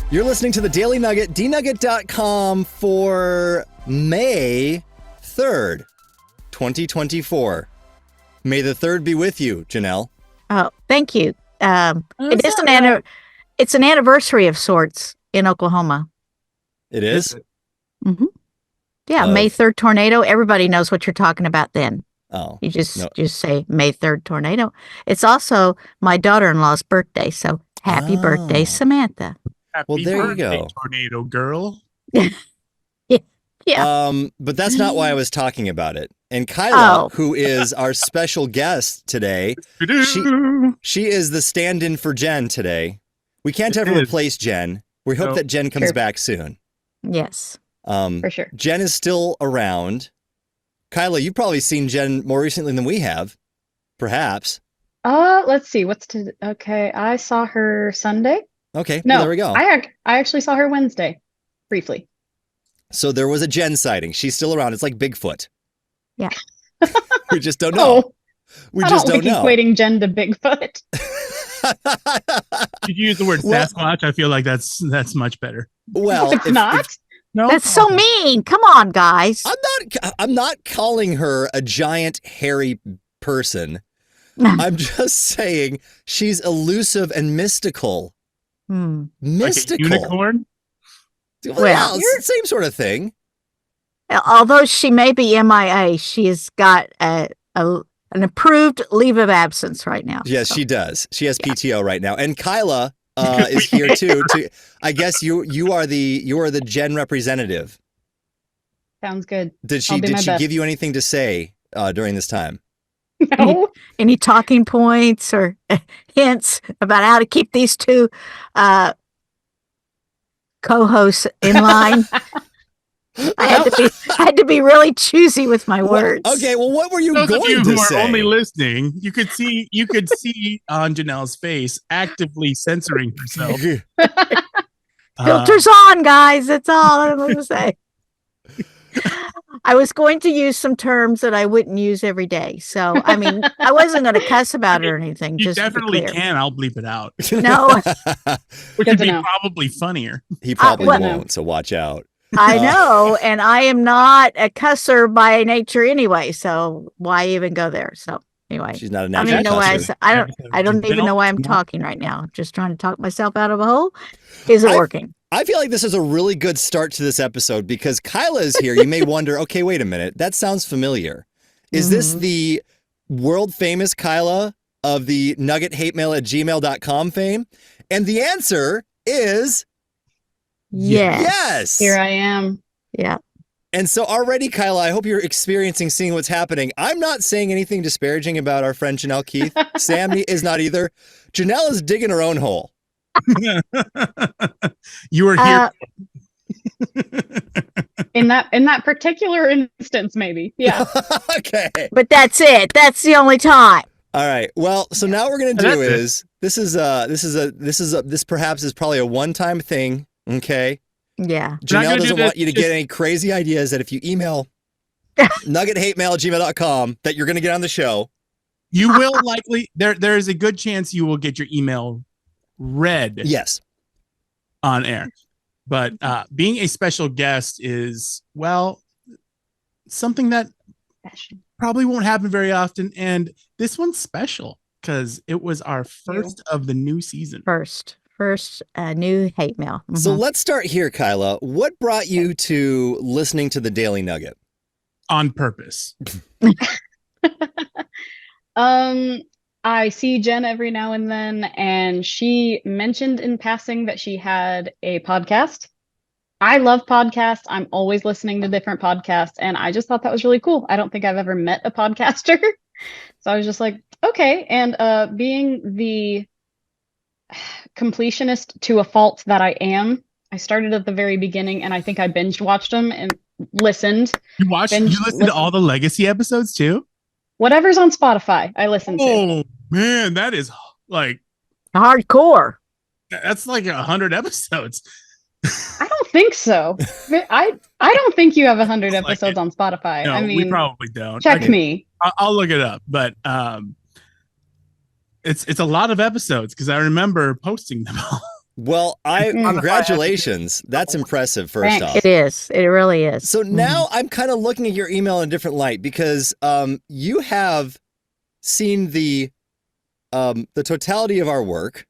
You're listening to the Daily Nugget, dnugget.com for May 3rd, 2024. May the 3rd be with you, Janelle. Oh, thank you. It's an anniversary of sorts in Oklahoma. It is? Mm-hmm. Yeah, May 3rd tornado. Everybody knows what you're talking about then. Oh. You just say May 3rd tornado. It's also my daughter-in-law's birthday, so happy birthday, Samantha. Happy there birthday, you go. Tornado girl. Yeah. But that's not why I was talking about it. And Kyla, who is our special guest today, she is the stand-in for Jenn today. We can't ever replace Jenn. We hope that Jenn comes back soon. Yes. For sure. Jenn is still around. Kyla, you've probably seen Jenn more recently than we have, perhaps. Let's see. Okay, I saw her Sunday. Okay, no, well, there we go. I actually saw her Wednesday, briefly. So there was a Jenn sighting. She's still around. It's like Bigfoot. Yeah. We just don't know. We just don't know. Equating Jenn to Bigfoot. Did you use the word Sasquatch? I feel like that's much better. Well, it's not. No, that's so mean. Come on, guys. I'm not calling her a giant hairy person. I'm just saying she's elusive and mystical. Mystical. Like a unicorn? Well, it's the same sort of thing. Although she may be MIA, she has got an approved leave of absence right now. Yes, she does. She has PTO right now. And Kyla is here too. I guess you are the Jenn representative. Sounds good. Did she give you anything to say during this time? No. Any talking points or hints about how to keep these two co-hosts in line? I had to be really choosy with my words. Okay, well, what were you Those going of you to who say? are only listening, you could see on Janelle's face actively censoring herself. Filters on, guys. That's all I'm going to say. I was going to use some terms that I wouldn't use every day. So, I mean, I wasn't going to cuss about it or anything. You just definitely can. I'll bleep it out. No. Which would be probably funnier. He probably won't, so watch out. I know, and I am not a cusser by nature anyway, so why even go there? So anyway, she's not a natural cusser. I don't even know why I'm talking right now. I'm just trying to talk myself out of a hole. Is it working? I feel like this is a really good start to this episode because Kyla is here. You may wonder, okay, wait a minute. That sounds familiar. Is this the world famous Kyla of the nuggethatemail@gmail.com fame? And the answer is yes. Here I am. Yeah. And so already, Kyla, I hope you're seeing what's happening. I'm not saying anything disparaging about our friend Janelle Keith. Sam is not either. Janelle is digging her own hole. You were here in that particular instance, maybe. Yeah. Okay. But that's it. That's the only time. All right. Well, so now what we're gonna do is this perhaps is probably a one-time thing. Okay. Yeah. Janelle doesn't want you to get any crazy ideas that if you email nuggethatemail@gmail.com that you're gonna get on the show. You will likely there is a good chance you will get your email read on air, but being a special guest is something that probably won't happen very often, and this one's special because it was our first of the new season. First new hate mail. So let's start here, Kyla. What brought you to listening to the Daily Nugget? On purpose. I see Jenn every now and then, and she mentioned in passing that she had a podcast. I love podcasts. I'm always listening to different podcasts, and I just thought that was really cool. I don't think I've ever met a podcaster. So I was just like, okay. And being the completionist to a fault that I am, I started at the very beginning, and I think I binge watched them and listened. You listened to all the legacy episodes too? Whatever's on Spotify, I listen to. Oh man, that is like hardcore. That's like 100 episodes. I don't think so. I don't think you have 100 episodes on Spotify. No, I mean, we probably don't. Check me. I'll look it up, but it's a lot of episodes because I remember posting them all. Well, congratulations. That's impressive, first Thanks. off. It is. It really is. So now I'm kind of looking at your email in a different light because you have seen the totality of our work.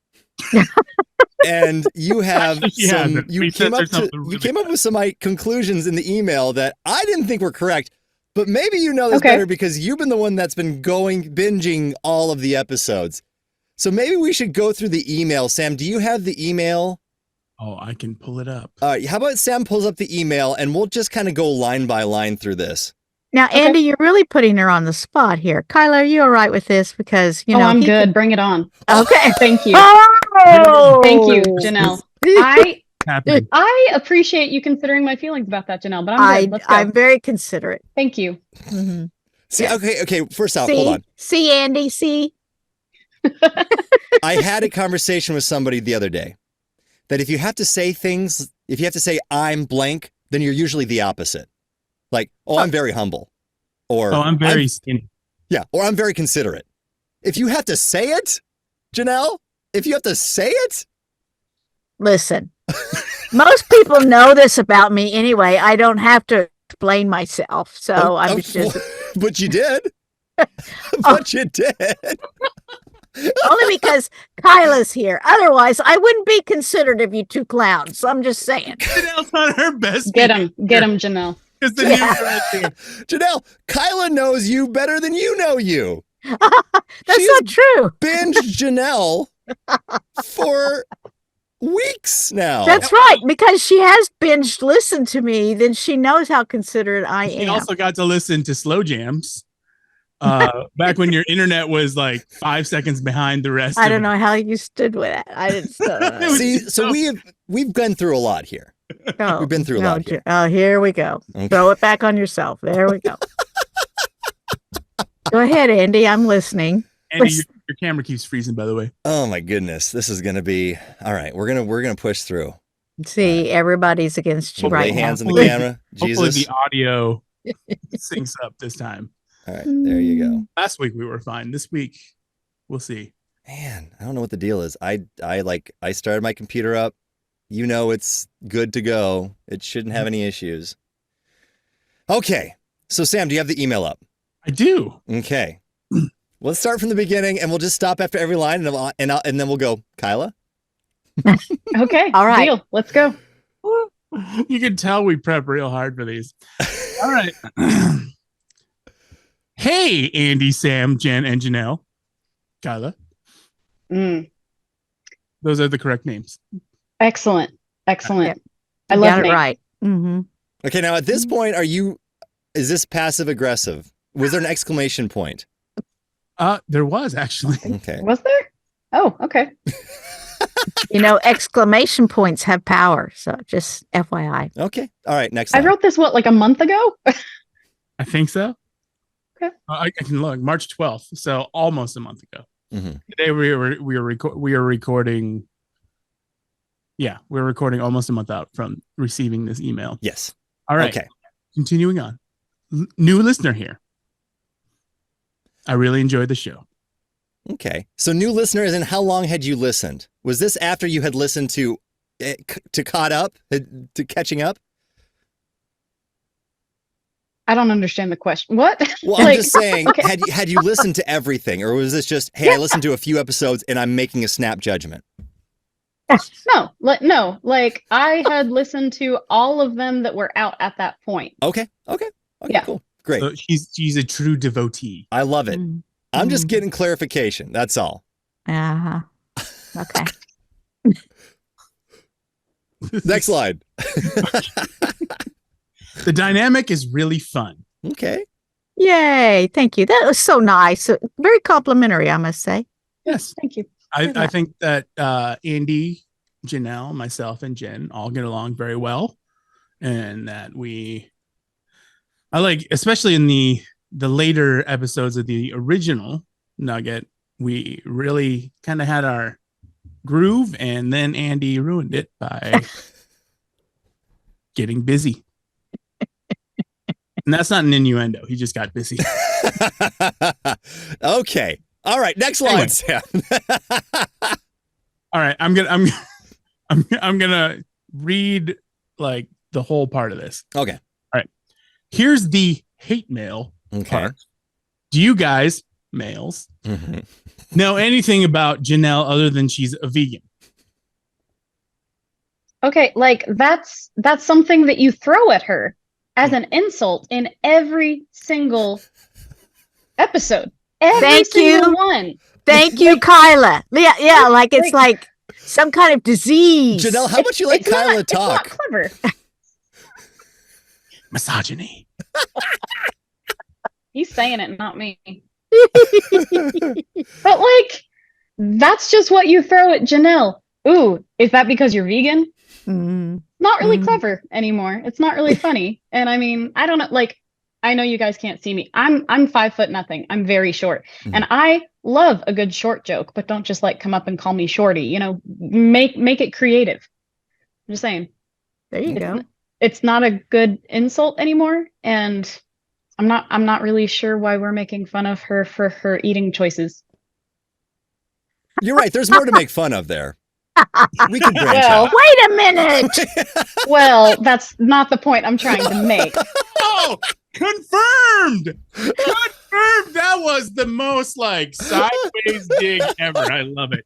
And you have you came up with some conclusions in the email that I didn't think were correct, but maybe you know this better because you've been the one that's been binging all of the episodes. So maybe we should go through the email. Sam, do you have the email? Oh, I can pull it up. All right, how about Sam pulls up the email and we'll just kind of go line by line through this. Now, Andy, you're really putting her on the spot here. Kyla, are you all right with this? Because, you know. I'm good. Bring it on. Okay. Thank you. Oh! Thank you, Janelle. I appreciate you considering my feelings about that, Janelle, but I'm good. Let's go. I'm very considerate. Thank you. Mm-hmm. See, okay. First off, hold on. See, Andy, see? I had a conversation with somebody the other day that if you have to say things, if you have to say I'm blank, then you're usually the opposite. Like, I'm very humble. Or I'm very skinny. Yeah, or I'm very considerate. If you have to say it, Janelle, if you have to say it. Listen, most people know this about me anyway. I don't have to explain myself. So I'm just. But you did. But you did. Only because Kyla's here. Otherwise, I wouldn't be considerate of you two clowns. I'm just saying. Janelle's on her best. Get him, Janelle. Janelle, Kyla knows you better than you know you. That's not true. Binged Janelle for weeks now. That's right, because she has binged listened to me, then she knows how considerate I am. She also got to listen to Slow Jams. Back when your internet was like 5 seconds behind the rest. I don't know how you stood with that. I didn't. See, so we've gone through a lot here. We've been through a lot here. Oh, here we go. Okay. Throw it back on yourself. There we go. Go ahead, Andy. I'm listening. Andy, your camera keeps freezing, by the way. Oh my goodness, this is gonna be all right. We're gonna push through. See, everybody's against you right now. Hands on the camera. Hopefully Jesus. the audio syncs up this time. All right, there you go. Last week we were fine. This week, we'll see. Man, I don't know what the deal is. I started my computer up. You know it's good to go. It shouldn't have any issues. Okay. So Sam, do you have the email up? I do. Okay. Let's start from the beginning and we'll just stop after every line and then we'll go, Kyla. Okay. All right. Deal. Let's go. You can tell we prep real hard for these. All right. Hey, Andy, Sam, Jenn, and Janelle. Kyla. Those are the correct names. Excellent. Yeah. I love it right. Mm-hmm. Okay, now at this point, is this passive aggressive? Was there an exclamation point? There was actually. Okay. Was there? Oh, okay. You know, exclamation points have power. So just FYI. Okay. All right. Next I line. wrote this, like a month ago? I think so. Okay. I can look. March 12th. So almost a month ago. Mm-hmm. Today we are recording. Yeah, we're recording almost a month out from receiving this email. Yes. All right. Okay. Continuing on. New listener here. I really enjoyed the show. Okay. So new listener, as in how long had you listened? Was this after you had listened to caught up, to catching up? I don't understand the question. What? Well, I'm just saying, okay. had you listened to everything, or was this just, hey, I listened to a few episodes and I'm making a snap judgment? No. Like I had listened to all of them that were out at that point. Okay. Yeah. Cool. Great. So she's a true devotee. I love it. Mm-hmm. I'm just getting clarification. That's all. Uh-huh. Okay. Next slide. The dynamic is really fun. Okay. Yay. Thank you. That was so nice. Very complimentary, I must say. Yes. Thank you. I think that Andy, Janelle, myself, and Jenn all get along very well. And that I like, especially in the later episodes of the original Nugget, we really kind of had our groove, and then Andy ruined it by getting busy. And that's not an innuendo. He just got busy. Okay. All right. Next line, Sam. All right. I'm I'm gonna read like the whole part of this. Okay. All right. Here's the hate mail Okay. part. Do you guys, males, Mhm. know anything about Janelle other than she's a vegan? Okay, like that's something that you throw at her as an insult in every single episode. Every Thank single you. one. Thank you, Kyla. Yeah, like it's Like- like some kind of disease. Janelle, how much you like It's not- Kyla It's not talk? clever. Misogyny. He's saying it, not me. But like, that's just what you throw at Janelle. Ooh, is that because you're vegan? Mm. Not really Mm. clever anymore. It's not really funny. And I mean, I don't know, like, I know you guys can't see me. I'm 5 foot nothing. I'm very short. Mhm. And I love a good short joke, but don't just like come up and call me shorty. You know, make it creative. I'm just saying. There you go. It's not a good insult anymore. And I'm not really sure why we're making fun of her for her eating choices. You're right. There's more to make fun of there. We can branch Well, out. Wait a minute. Well, that's not the point I'm trying to make. Oh, confirmed. Confirmed. That was the most like sideways dig ever. I love it.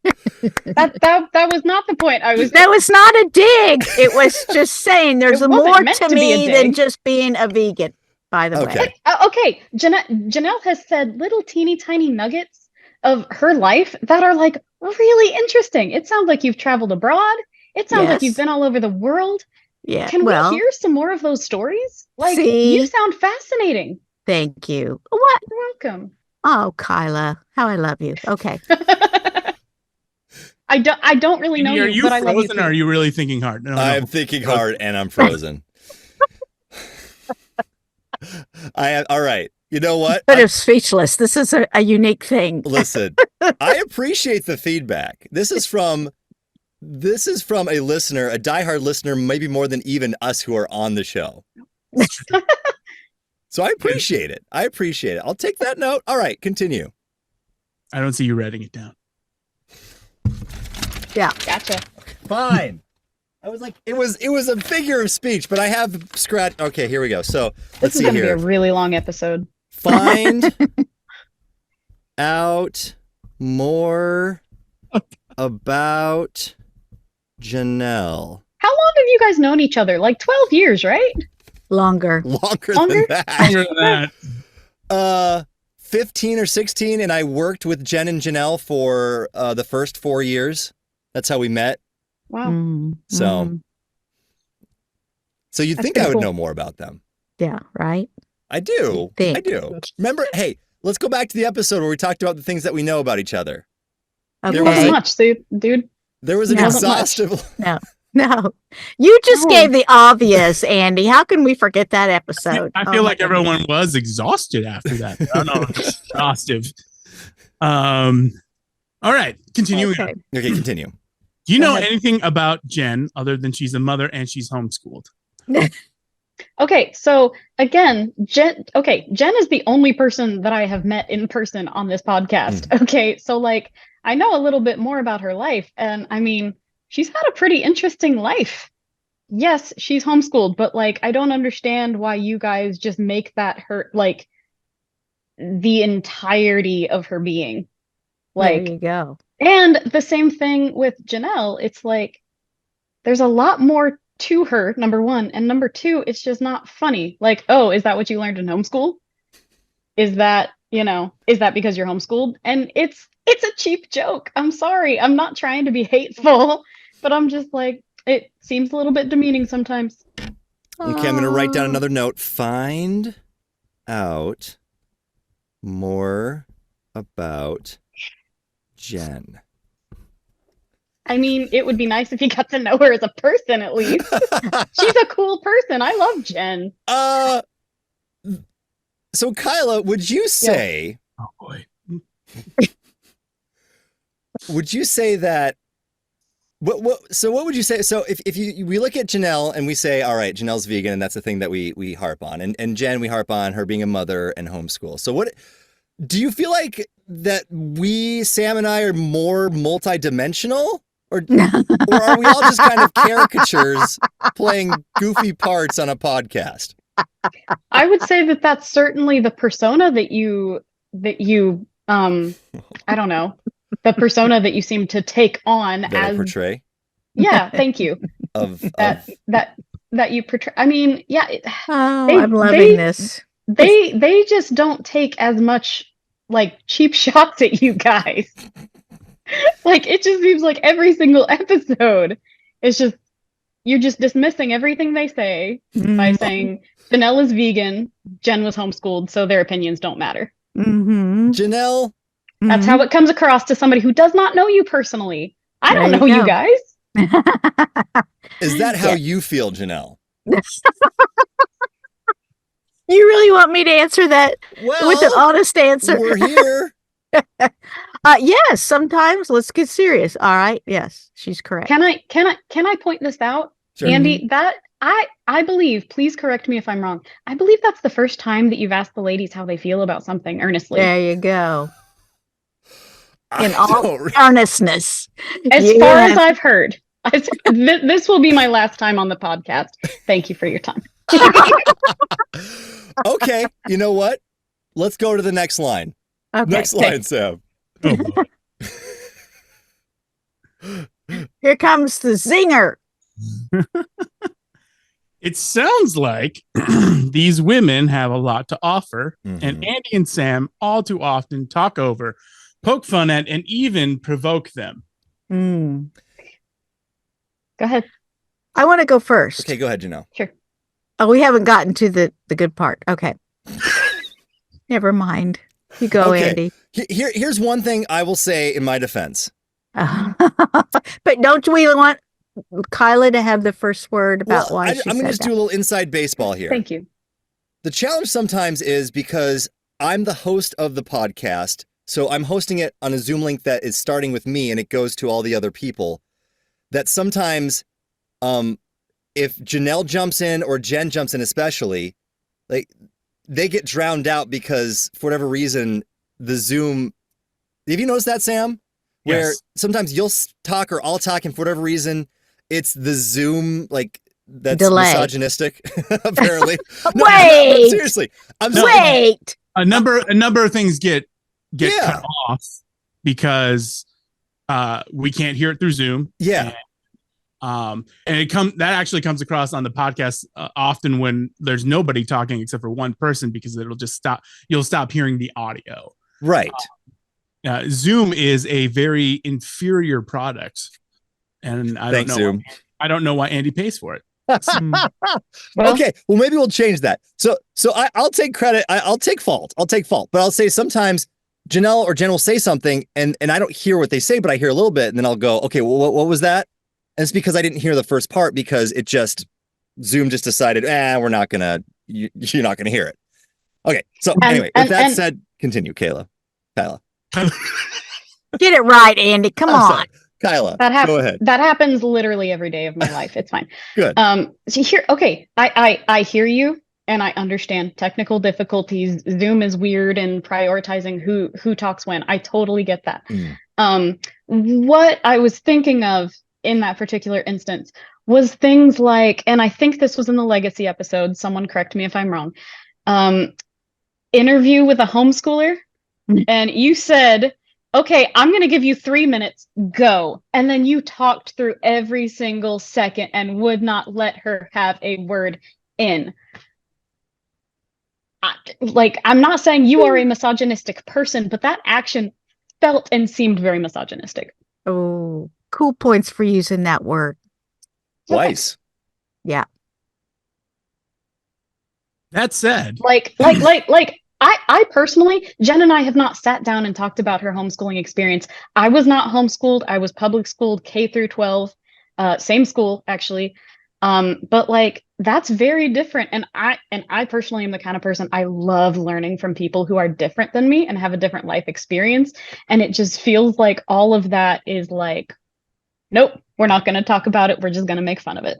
That was not the point. I was That was not a dig. It was just saying there's It wasn't more meant to to be a me than dig. just being a vegan, by the Okay. way. okay. Janelle has said little teeny tiny nuggets of her life that are like really interesting. It sounds like you've traveled abroad. It sounds like Yes. you've been all over the world. Yeah. Can well, we hear some more of those stories? Like, See? you sound fascinating. thank you. What? You're welcome. Oh, Kyla, how I love you. Okay. I don't really know Are you, you but I love you. frozen or are you really thinking hard? No, I'm thinking hard and I'm frozen. All right. You know what? But I'm speechless. This is a unique thing. Listen, I appreciate the feedback. This is from a listener, a diehard listener, maybe more than even us who are on the show. So I appreciate it. I'll take that note. All right, continue. I don't see you writing it down. Yeah. Gotcha. Fine. I was like, it was a figure of speech, but I have scratched. Okay, here we go. So This let's is see going to be here. a really long episode. Find out more about Janelle. How long have you guys known each other? Like 12 years, right? Longer. Longer Longer? than that. Longer than that. 15 or 16, and I worked with Jenn and Janelle for the first 4 years. That's how we met. Wow. Mm, So, mm. so you'd That's think I pretty would cool. know more about them. Yeah, right? I do. Think. I do. Remember, hey, let's go back to the episode where we talked about the things that we know about each other. Okay. There Not was a- much, dude. There was an No. exhaustive. No. You just No. gave the obvious, Andy. How can we forget that episode? I Oh feel my like goodness. everyone was exhausted after that. I don't know. Exhaustive. All right. Continuing. Okay. Okay, continue. Do you Go know ahead. anything about Jenn other than she's a mother and she's homeschooled? Okay, so again, Jenn is the only person that I have met in person on this podcast. Okay, so like I know a little bit more about her life, and I mean, she's had a pretty interesting life. Yes, she's homeschooled, but like I don't understand why you guys just make that her like the entirety of her being. Like, there you go. and the same thing with Janelle. It's like there's a lot more to her, number one. And number two, it's just not funny. Like, oh, is that what you learned in homeschool? Is that because you're homeschooled? And it's a cheap joke. I'm sorry. I'm not trying to be hateful, but I'm just like, it seems a little bit demeaning sometimes. Okay, I'm going to write down another note. Find out more about Jenn. I mean, it would be nice if you got to know her as a person at least. She's a cool person. I love Jenn. So Kyla, would you say Oh boy. that what would you say? So if we look at Janelle and we say, all right, Janelle's vegan, and that's the thing that we harp on, and Jenn, we harp on her being a mother and homeschool. So what do you feel like that Sam and I are more multidimensional, Or are we all just kind of caricatures playing goofy parts on a podcast? I would say that that's certainly the persona that you I don't know, the persona that you seem to take on That as I portray yeah, thank you. of That you portray. I mean, yeah, Oh, They- I'm loving they- this. they just don't take as much like cheap shots at you guys. Like it just seems like every single episode it's just you're just dismissing everything they say by saying Janelle is vegan, Jenn was homeschooled, so their opinions don't matter. Mm-hmm. Janelle. That's how it comes across to somebody who does not know you personally. I There don't you know you go. guys. Is that how Yeah. you feel, Janelle? You really want me to answer that Well, with an honest answer? we're here. Yes, sometimes. Let's get serious. All right. Yes, she's correct. Can I point this out? Sure. Andy, that I believe, please correct me if I'm wrong. I believe that's the first time that you've asked the ladies how they feel about something earnestly. There you go. In I all don't- earnestness. As far as Yes. I've heard. This will be my last time on the podcast. Thank you for your time. Okay, you know what? Let's go to the next line. Okay. Next line, Sam. Oh, boy. Here comes the zinger. It sounds like these women have a lot to offer, and Mhm. Andy and Sam all too often talk over, poke fun at, and even provoke them. Mm. Go ahead. I want to go first. Okay, go ahead, Janelle. Sure. Oh, we haven't gotten to the good part. Okay. Never mind. You go, Okay. Andy. Here's one thing I will say in my defense. But don't we want Kyla to have the first word about Well, why I'm she going to said just that? do a little inside baseball here. Thank you. The challenge sometimes is because I'm the host of the podcast, so I'm hosting it on a Zoom link that is starting with me and it goes to all the other people. That sometimes, if Janelle jumps in or Jenn jumps in, especially, like they get drowned out because for whatever reason the Zoom. Have you noticed that, Sam? Where Yes. sometimes you'll talk or I'll talk, and for whatever reason, it's the Zoom that's Delay. misogynistic. Apparently, but Wait! seriously, I'm No. saying, Wait. A number of things get Yeah. cut off because we can't hear it through Zoom. yeah, And that actually comes across on the podcast often when there's nobody talking except for one person, because it'll just stop. You'll stop hearing the audio. right. Zoom is a very inferior product, and Thanks, Zoom. I don't know why Andy pays for it. Well, Okay, well maybe we'll change that. So I'll take credit. I'll take fault. But I'll say sometimes Janelle or Jenn will say something and I don't hear what they say, but I hear a little bit, and then I'll go, okay, well what was that? And it's because I didn't hear the first part because it just Zoom just decided, you're not gonna hear it. Okay, so anyway, with that said, continue, Kyla. Get it right, Andy. Come I'm on. sorry. Kyla, go ahead. that happens literally every day of my life. It's fine. Good. So here, okay, I hear you and I understand technical difficulties. Zoom is weird and prioritizing who talks when. I totally get that. What I was thinking of in that particular instance was things like, and I think this was in the legacy episode, someone correct me if I'm wrong, interview with a homeschooler, and you said, okay, I'm going to give you 3 minutes, go. And then you talked through every single second and would not let her have a word in. I'm not saying you are a misogynistic person, but that action felt and seemed very misogynistic. Oh, cool points for using that word. Twice. Yeah. That said, I personally, Jenn and I have not sat down and talked about her homeschooling experience. I was not homeschooled. I was public schooled K through 12, same school actually. But that's very different. And I personally am the kind of person, I love learning from people who are different than me and have a different life experience. And it just feels like all of that is like, nope, we're not going to talk about it. We're just going to make fun of it.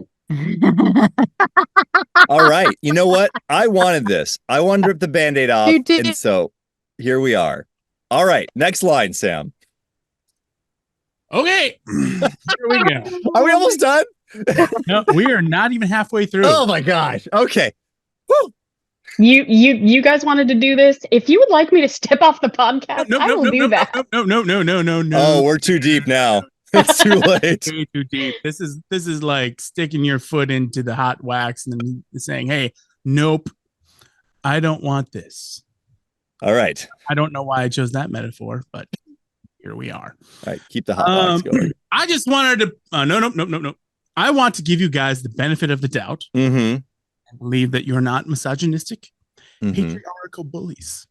All right. You know what? I wanted this. I wanted to rip the Band-Aid off. You did. And so here we are. All right. Next line, Sam. Okay. Here we go. Are we almost done? No, we are not even halfway through. Oh my gosh. Okay. Woo. You guys wanted to do this. If you would like me to step off the podcast, I will do that. No. Oh, we're too deep now. It's too late. Way too deep. This is like sticking your foot into the hot wax and then saying, "Hey, nope, I don't want this." All right. I don't know why I chose that metaphor, but here we are. All right. Keep the hot wax going. I just wanted to. No. I want to give you guys the benefit of the doubt. Mm-hmm. And believe that you're not misogynistic, Mm-hmm. patriarchal bullies.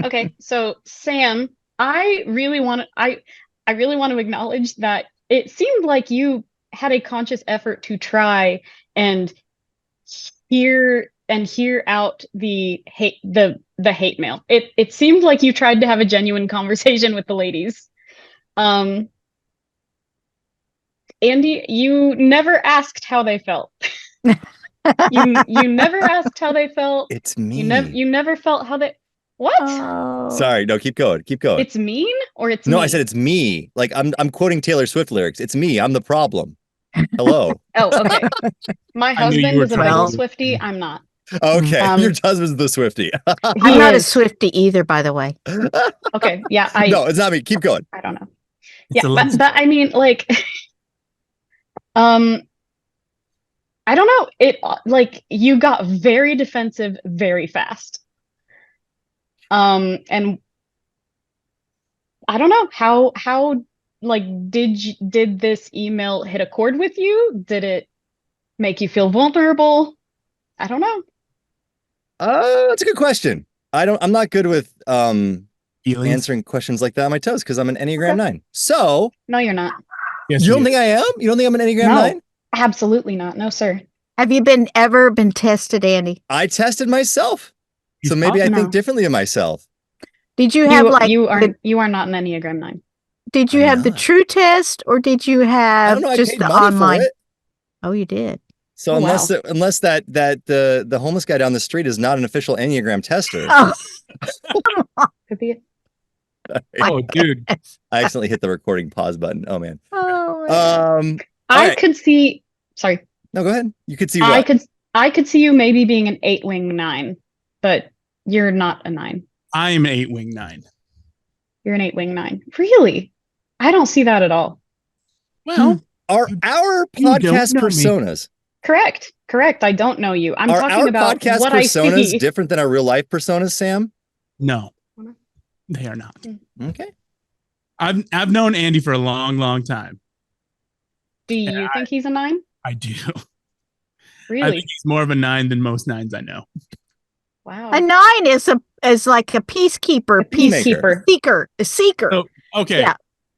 Okay, so Sam, I really want to acknowledge that it seemed like you had a conscious effort to try and hear out the hate mail. It seemed like you tried to have a genuine conversation with the ladies. Andy, you never asked how they felt. you never asked how they felt. It's me. You never felt how they. What? Oh. Sorry. No, keep going. Keep going. It's mean or it's No, me? I said it's me. Like I'm quoting Taylor Swift lyrics. It's me. I'm the problem. Hello. Oh, okay. My I knew you husband were is a trying Bible to- Swiftie. I'm not. Okay. Um, Your husband's the Swiftie. I'm He not a is. Swiftie either, by the way. Okay, yeah, No, it's not me. Keep going. I don't know. It's Yeah, a but I mean, like, I don't know. It like you got very defensive very fast. And I don't know how like did this email hit a chord with you? Did it make you feel vulnerable? I don't know. That's a good question. I'm not good with feelings. answering questions like that on my toes because I'm an Enneagram Okay. 9. So No, you're not. Yes, you don't you think I am? You don't think I'm an Enneagram No. 9? Absolutely not. No, sir. Have you ever been tested, Andy? I tested myself. He's So maybe I No. think differently of myself. Did you have You are not an Enneagram 9. did you I'm have the not. true test or did you I have don't know. I just paid the money online? for it. Oh, you did. So Oh, unless wow. the homeless guy down the street is not an official Enneagram tester, Oh, Could be. Oh, dude. I accidentally hit the recording pause button. Oh man. oh, All I right. could see. Sorry. No, go ahead. You could see I what? could see you maybe being an 8-wing 9, but you're not a 9. I'm an 8-wing 9. You're an 8-wing 9. Really? I don't see that at all. Well, Are our You don't podcast know me. personas Correct. I don't know you. I'm are talking our about podcast what I personas see. different than our real life personas, Sam? no, they are not. Okay. I've known Andy for a long time. Do you think he's a 9? I do. I Really? think he's more of a 9 than most 9s I know. Wow. a 9 is like a peacekeeper, Peacemaker. a seeker. Oh, okay. Yeah.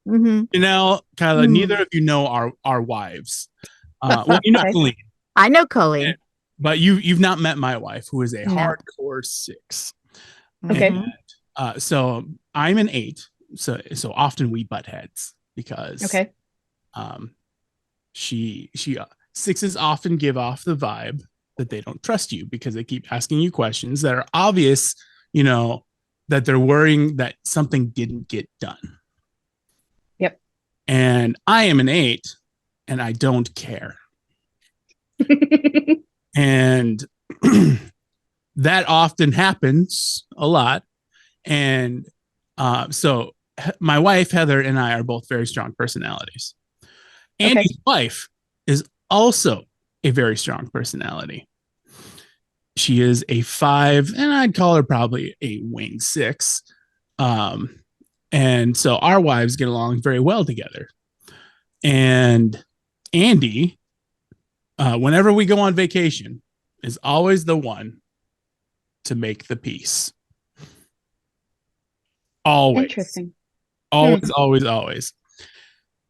Mm-hmm. Janelle, Kyla, Hmm. neither of you know our wives. Well, you know Okay. Colleen, I know Colleen. but you've not met my wife, who is a No. hardcore 6. Okay. And, so I'm an 8. So often we butt heads because Okay. she 6s often give off the vibe that they don't trust you because they keep asking you questions that are obvious, that they're worrying that something didn't get done. Yep. And I am an 8 and I don't care. And that often happens a lot. And so my wife, Heather, and I are both very strong personalities. Okay. Andy's wife is also a very strong personality. She is a 5, and I'd call her probably a wing 6. And so our wives get along very well together. And Andy, whenever we go on vacation, is always the one to make the peace. Always. Interesting. Always.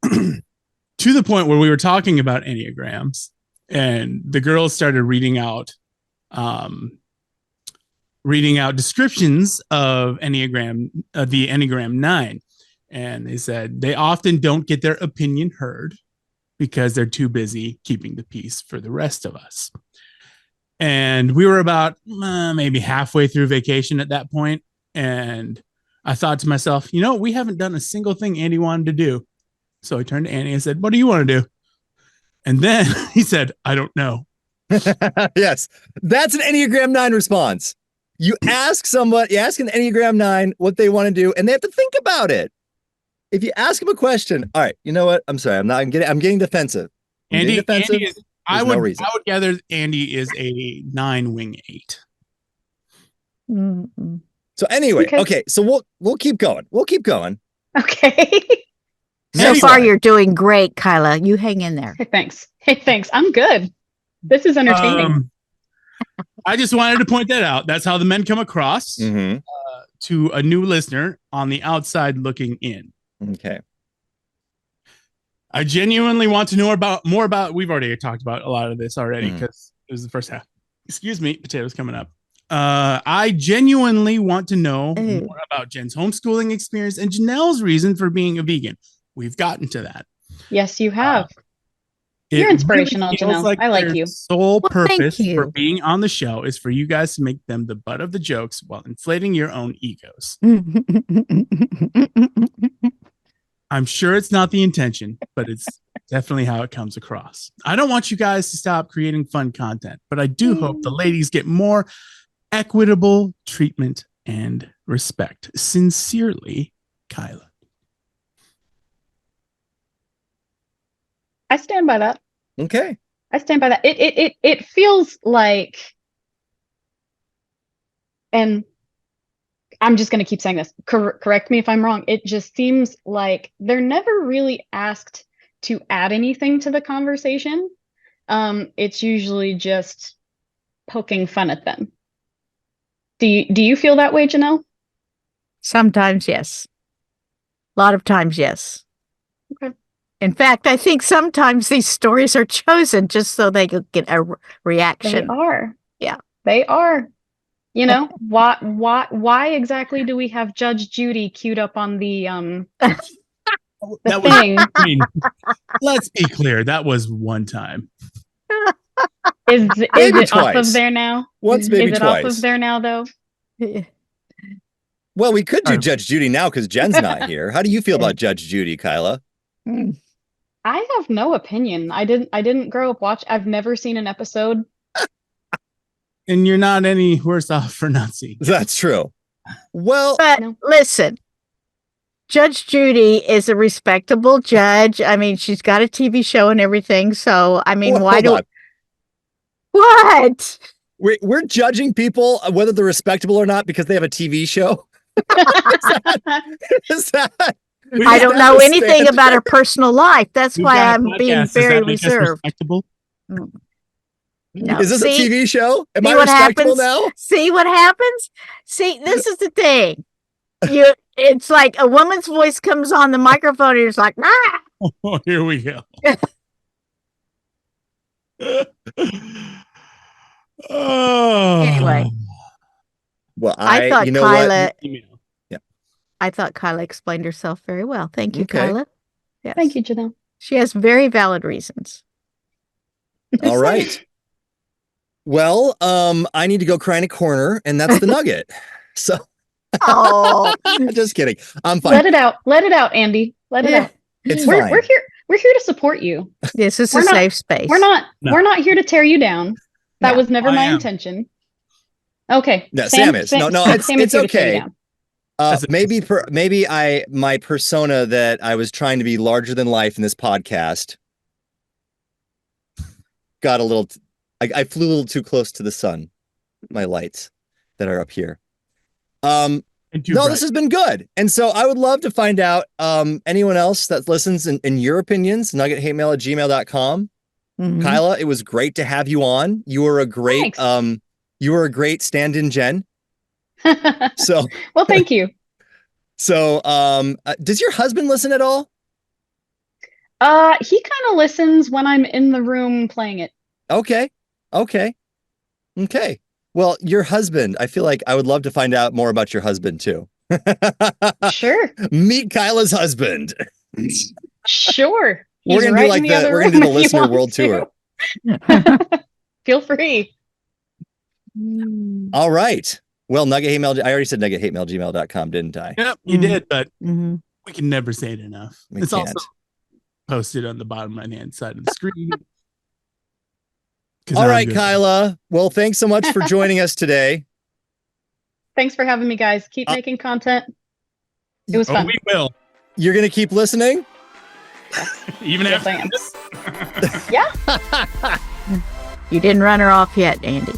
To the point where we were talking about Enneagrams and the girls started reading out descriptions of the Enneagram 9. And they said they often don't get their opinion heard because they're too busy keeping the peace for the rest of us. And we were about maybe halfway through vacation at that point. And I thought to myself, we haven't done a single thing Andy wanted to do. So I turned to Andy and said, what do you want to do? And then he said, I don't know. Yes, that's an Enneagram 9 response. You ask an Enneagram 9 what they want to do, and they have to think about it. If you ask them a question, all right, you know what? I'm sorry, I'm getting defensive. Andy is, I would gather Andy is a 9 wing 8. Mm-mm. So anyway, okay, so we'll keep going. Okay. So far, you're doing great, Kyla. You hang in there. Hey, thanks. I'm good. This is entertaining. I just wanted to point that out. That's how the men come across to a new listener on the outside looking in. Okay. I genuinely want to know more about. We've already talked about a lot of this already because it was the first half. Excuse me, potatoes coming up. I genuinely want to know more about Jen's homeschooling experience and Janelle's reason for being a vegan. We've gotten to that. Yes, you have. You're inspirational, really Janelle. like I like you. Sole purpose for being on the show is for you guys to make them the butt of the jokes while inflating your own egos. I'm sure it's not the intention, but it's definitely how it comes across. I don't want you guys to stop creating fun content, but I do hope the ladies get more equitable treatment and respect. Sincerely, Kyla. I stand by that. Okay. I stand by that. It feels like, and I'm just going to keep saying this. Correct me if I'm wrong. It just seems like they're never really asked to add anything to the conversation. It's usually just poking fun at them. Do you feel that way, Janelle? Sometimes, yes. A lot of times, yes. Okay. In fact, I think sometimes these stories are chosen just so they could get a reaction. They are. Yeah. They are. Why exactly do we have Judge Judy queued up on the thing? Let's be clear. That was one time. Is it twice. off of there now? Once, maybe is it twice. off of there now, though? Well, we could do Judge Judy now because Jen's not here. How do you feel about Judge Judy, Kyla? I have no opinion. I didn't grow up I've never seen an episode. And you're not any worse off for not seeing. That's true. Well, but listen, Judge Judy is a respectable judge. I mean, she's got a TV show and everything. So, I mean, what? We're judging people whether they're respectable or not because they have a TV show. Is that I don't know anything about her personal life. That's why I'm being very reserved. No. Is this a TV show? Am I happens? respectable now? See what happens? See, this is the thing. It's like a woman's voice comes on the microphone and it's like, ah! Oh, here we go. Anyway. Well, I thought Kyla. Yeah. I thought Kyla explained herself very well. Thank you, Kyla. Yes. Thank you, Janelle. She has very valid reasons. All right. Well, I need to go cry in a corner, and that's the Nugget. So, just kidding. I'm fine. Let it out, Andy. Let it out. It's fine. We're here to support you. This is a safe space. We're not here to tear you down. That was never my intention. Okay. No, Sam is. No, it's okay. Maybe my persona that I was trying to be larger than life in this podcast got a little. I flew a little too close to the sun. My lights that are up here. This has been good, and so I would love to find out anyone else that listens in your opinions. nuggethatemail@gmail.com. Kyla, it was great to have you on. You were a great stand-in, Jenn. So well, thank you. So, does your husband listen at all? He kind of listens when I'm in the room playing it. Okay. Well, your husband, I feel like I would love to find out more about your husband too. Sure. Meet Kyla's husband. Sure. We're gonna do the listener world tour. Feel free. All right. Well, nuggethatemail. I already said nuggethatemail@gmail.com, didn't I? Yep, you did, but Mm-hmm. we can never say it enough. We It's can't. also posted on the bottom right-hand side of the screen. 'Cause All I'm right, good. Kyla. Well, thanks so much for joining us today. Thanks for having me, guys. Keep making content. It was fun. We will. You're going to keep listening? Even Yes, after I am. this. Yeah. You didn't run her off yet, Andy.